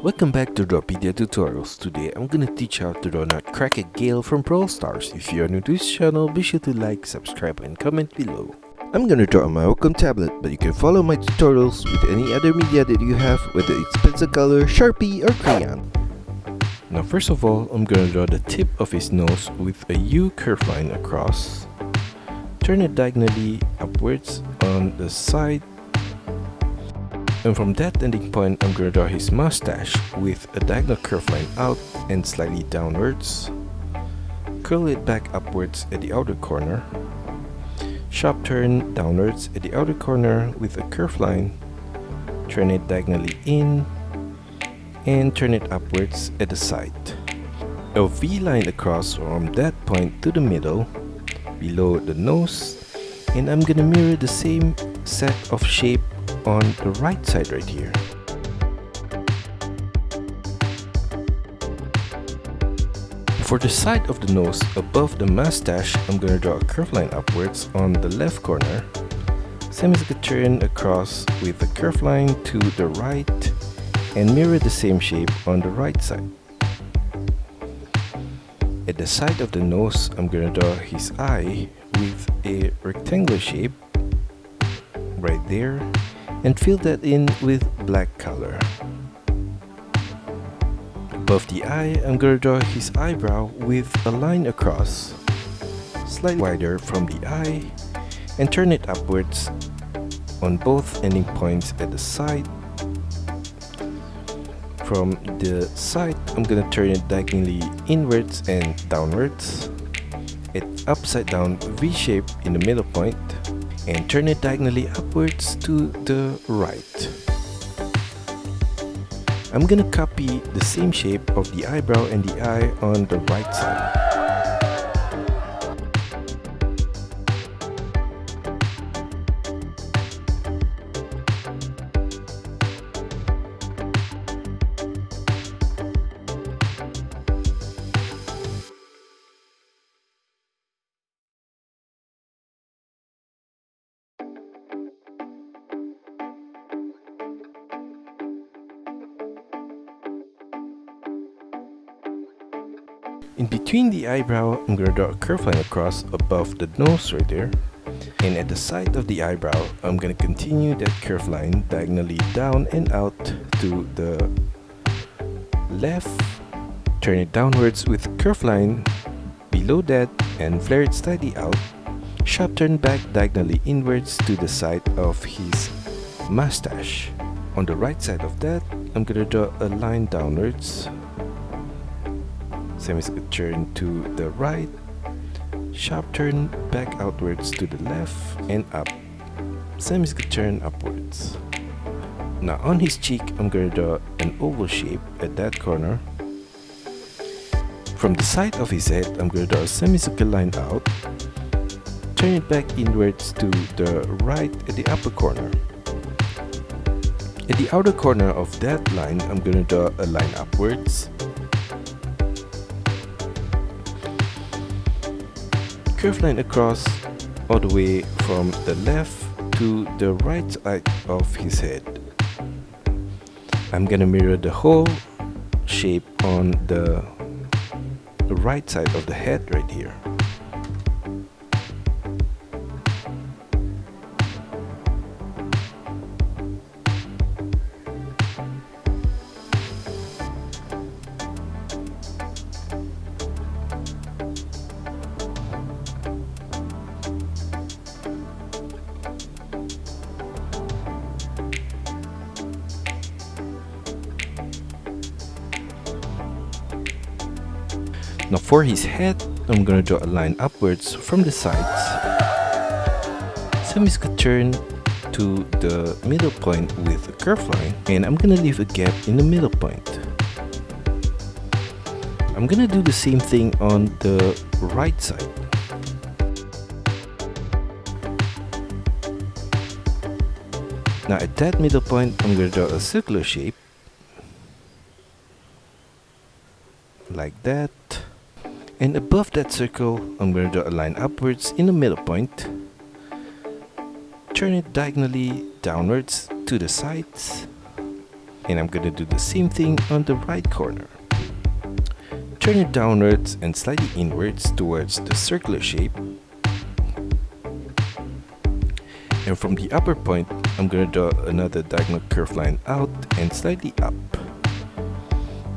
Welcome back to Drawpedia tutorials. Today I'm gonna teach how to draw Nutcracker Gale from Brawl Stars. If you are new to this channel, be sure to like, subscribe and comment below. I'm gonna draw on my Wacom tablet, but you can follow my tutorials with any other media that you have, whether it's pencil color, Sharpie or crayon. Now first of all, I'm gonna draw the tip of his nose with a U curve line across. Turn it diagonally upwards on the side. And from that ending point, I'm gonna draw his mustache with a diagonal curve line out and slightly downwards. Curl it back upwards at the outer corner. Sharp turn downwards at the outer corner with a curved line. Turn it diagonally in and turn it upwards at the side. A V line across from that point to the middle below the nose, and I'm gonna mirror the same set of shape on the right side right here. For the side of the nose above the mustache, I'm gonna draw a curved line upwards on the left corner. Same as the turn across with a curved line to the right and mirror the same shape on the right side. At the side of the nose, I'm gonna draw his eye with a rectangular shape right there and fill that in with black color. Above the eye, I'm gonna draw his eyebrow with a line across, slightly wider from the eye, and turn it upwards on both ending points at the side. From the side, I'm gonna turn it diagonally inwards and downwards. It's upside down V shape in the middle point, and turn it diagonally upwards to the right. I'm gonna copy the same shape of the eyebrow and the eye on the right side. In between the eyebrow, I'm gonna draw a curved line across above the nose right there. And at the side of the eyebrow, I'm gonna continue that curved line diagonally down and out to the left. Turn it downwards with a curved line below that and flare it slightly out. Sharp turn back diagonally inwards to the side of his mustache. On the right side of that, I'm gonna draw a line downwards. Same as a turn to the right, sharp turn back outwards to the left and up. Same as a turn upwards. Now on his cheek, I'm gonna draw an oval shape at that corner. From the side of his head, I'm gonna draw a semicircle line out. Turn it back inwards to the right at the upper corner. At the outer corner of that line, I'm gonna draw a line upwards. Curved line across all the way from the left to the right side of his head. I'm gonna mirror the whole shape on the right side of the head right here. Now for his head, I'm gonna draw a line upwards from the sides. Same as a turn to the middle point with a curved line, and I'm gonna leave a gap in the middle point. I'm gonna do the same thing on the right side. Now at that middle point, I'm gonna draw a circular shape like that. And above that circle, I'm going to draw a line upwards in the middle point. Turn it diagonally downwards to the sides. And I'm gonna do the same thing on the right corner. Turn it downwards and slightly inwards towards the circular shape. And from the upper point, I'm gonna draw another diagonal curve line out and slightly up.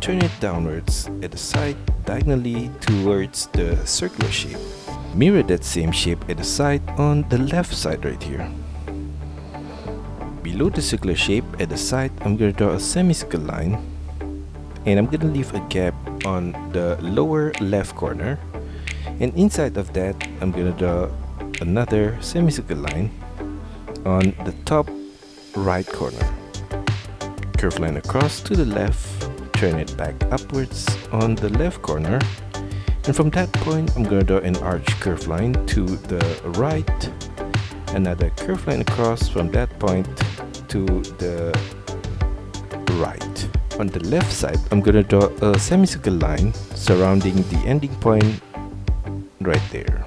Turn it downwards at the side diagonally towards the circular shape. Mirror that same shape at the side on the left side right here. Below the circular shape at the side, I'm gonna draw a semicircle line. And I'm gonna leave a gap on the lower left corner. And inside of that, I'm gonna draw another semicircle line on the top right corner. Curve line across to the left, turn it back upwards on the left corner, and from that point I'm gonna draw an arch curve line to the right, another curve line across from that point to the right. On the left side, I'm gonna draw a semicircle line surrounding the ending point right there.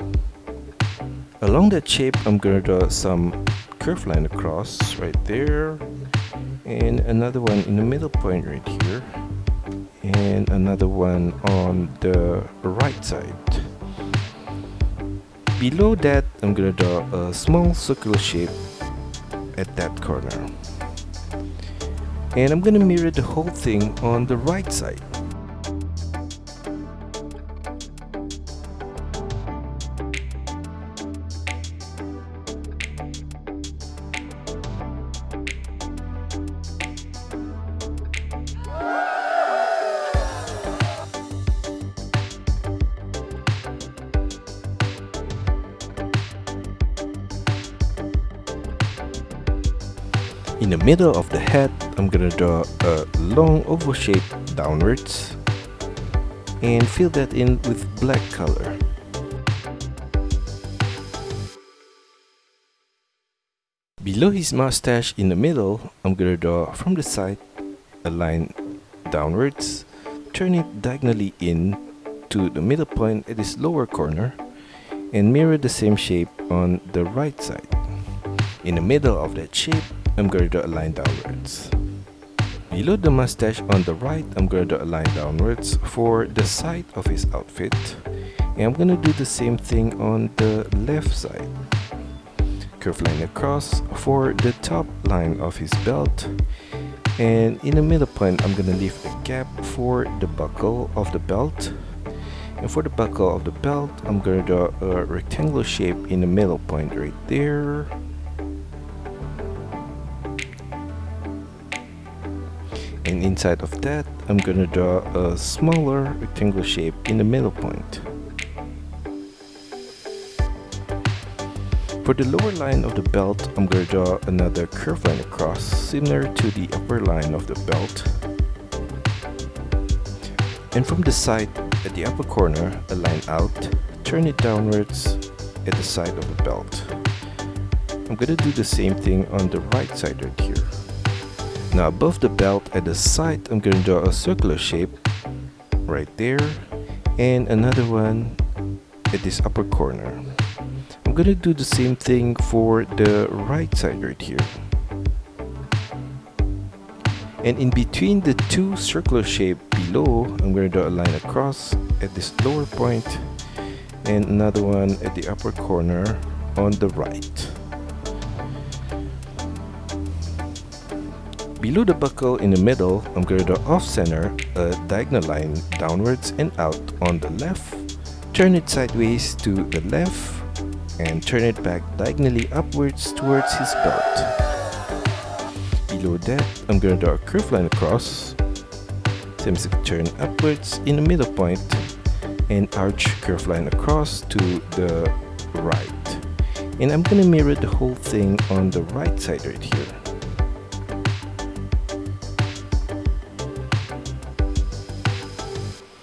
Along that shape, I'm gonna draw some curve line across right there, and another one in the middle point right here, and another one on the right side. Below that, I'm gonna draw a small circular shape at that corner, and I'm gonna mirror the whole thing on the right side. In the middle of the head, I'm gonna draw a long oval shape downwards and fill that in with black color. Below his mustache in the middle, I'm gonna draw from the side a line downwards, turn it diagonally in to the middle point at his lower corner, and mirror the same shape on the right side. In the middle of that shape, I'm going to draw a line downwards. Below the mustache on the right, I'm going to draw a line downwards for the side of his outfit. And I'm going to do the same thing on the left side. Curve line across for the top line of his belt. And in the middle point, I'm going to leave a gap for the buckle of the belt. And for the buckle of the belt, I'm going to draw a rectangular shape in the middle point right there. And inside of that, I'm gonna draw a smaller rectangular shape in the middle point. For the lower line of the belt, I'm gonna draw another curve line across, similar to the upper line of the belt. And from the side, at the upper corner, a line out, turn it downwards at the side of the belt. I'm gonna do the same thing on the right side right here. Now above the belt at the side, I'm going to draw a circular shape right there, and another one at this upper corner. I'm going to do the same thing for the right side right here. And in between the two circular shapes below, I'm going to draw a line across at this lower point, and another one at the upper corner on the right. Below the buckle in the middle, I'm going to draw off-center a diagonal line downwards and out on the left. Turn it sideways to the left and turn it back diagonally upwards towards his belt. Below that, I'm going to draw a curve line across, semicircle turn upwards in the middle point, and arch curve line across to the right. And I'm going to mirror the whole thing on the right side right here.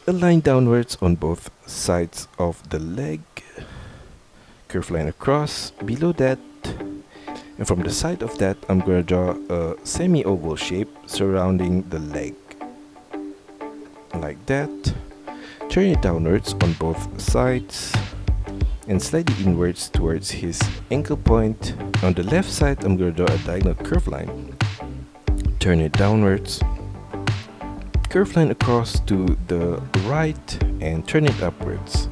A line downwards on both sides of the leg, curve line across below that, and from the side of that I'm going to draw a semi-oval shape surrounding the leg like that. Turn it downwards on both sides and slightly inwards towards his ankle point. On the left side I'm going to draw a diagonal curve line. turn it downwards, curve line across to the right and turn it upwards.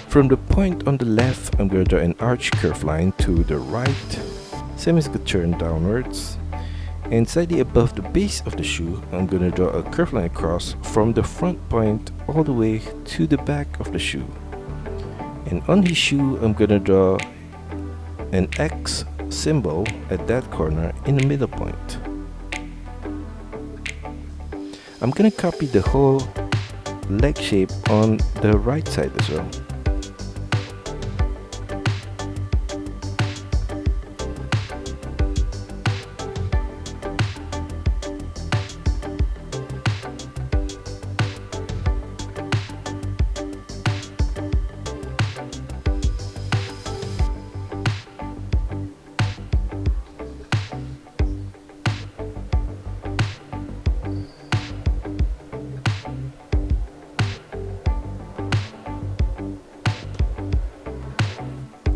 From the point on the left, I'm going to draw an arch curve line to the right, semicircle turn downwards, and slightly above the base of the shoe, I'm going to draw a curve line across from the front point all the way to the back of the shoe. And on his shoe, I'm going to draw an X symbol at that corner in the middle point. I'm going to copy the whole leg shape on the right side as well.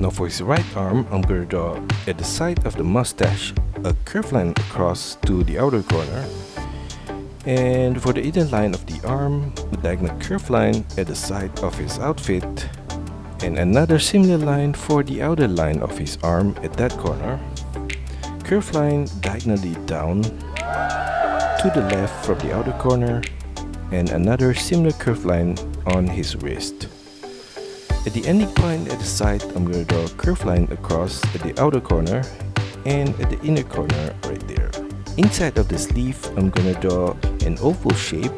Now for his right arm, I'm going to draw at the side of the mustache a curved line across to the outer corner. And for the inner line of the arm, a diagonal curved line at the side of his outfit. And another similar line for the outer line of his arm at that corner. Curved line diagonally down to the left from the outer corner. And another similar curved line on his wrist. At the ending point at the side, I'm going to draw a curved line across at the outer corner and at the inner corner right there. Inside of the sleeve, I'm going to draw an oval shape,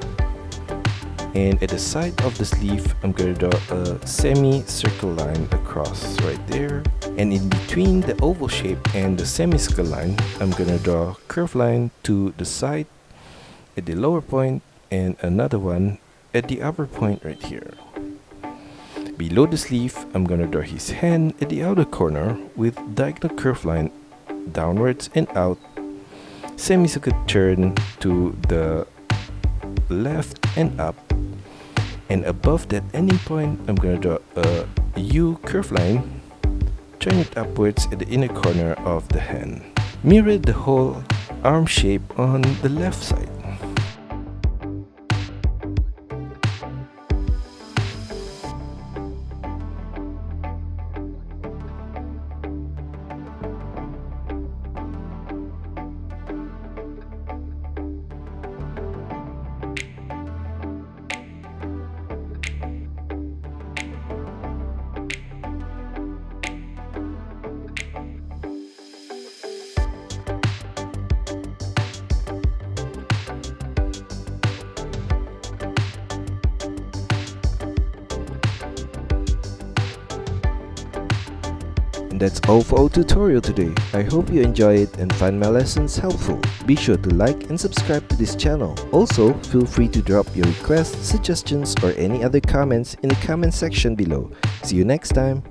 and at the side of the sleeve, I'm going to draw a semicircle line across right there. And in between the oval shape and the semicircle line, I'm going to draw a curved line to the side at the lower point and another one at the upper point right here. Below the sleeve, I'm gonna draw his hand at the outer corner with diagonal curve line downwards and out, semicircle turn to the left and up, and above that ending point, I'm gonna draw a U curve line, turn it upwards at the inner corner of the hand. Mirror the whole arm shape on the left side. And that's all for our tutorial today. I hope you enjoy it and find my lessons helpful. Be sure to like and subscribe to this channel. Also, feel free to drop your requests, suggestions, or any other comments in the comment section below. See you next time.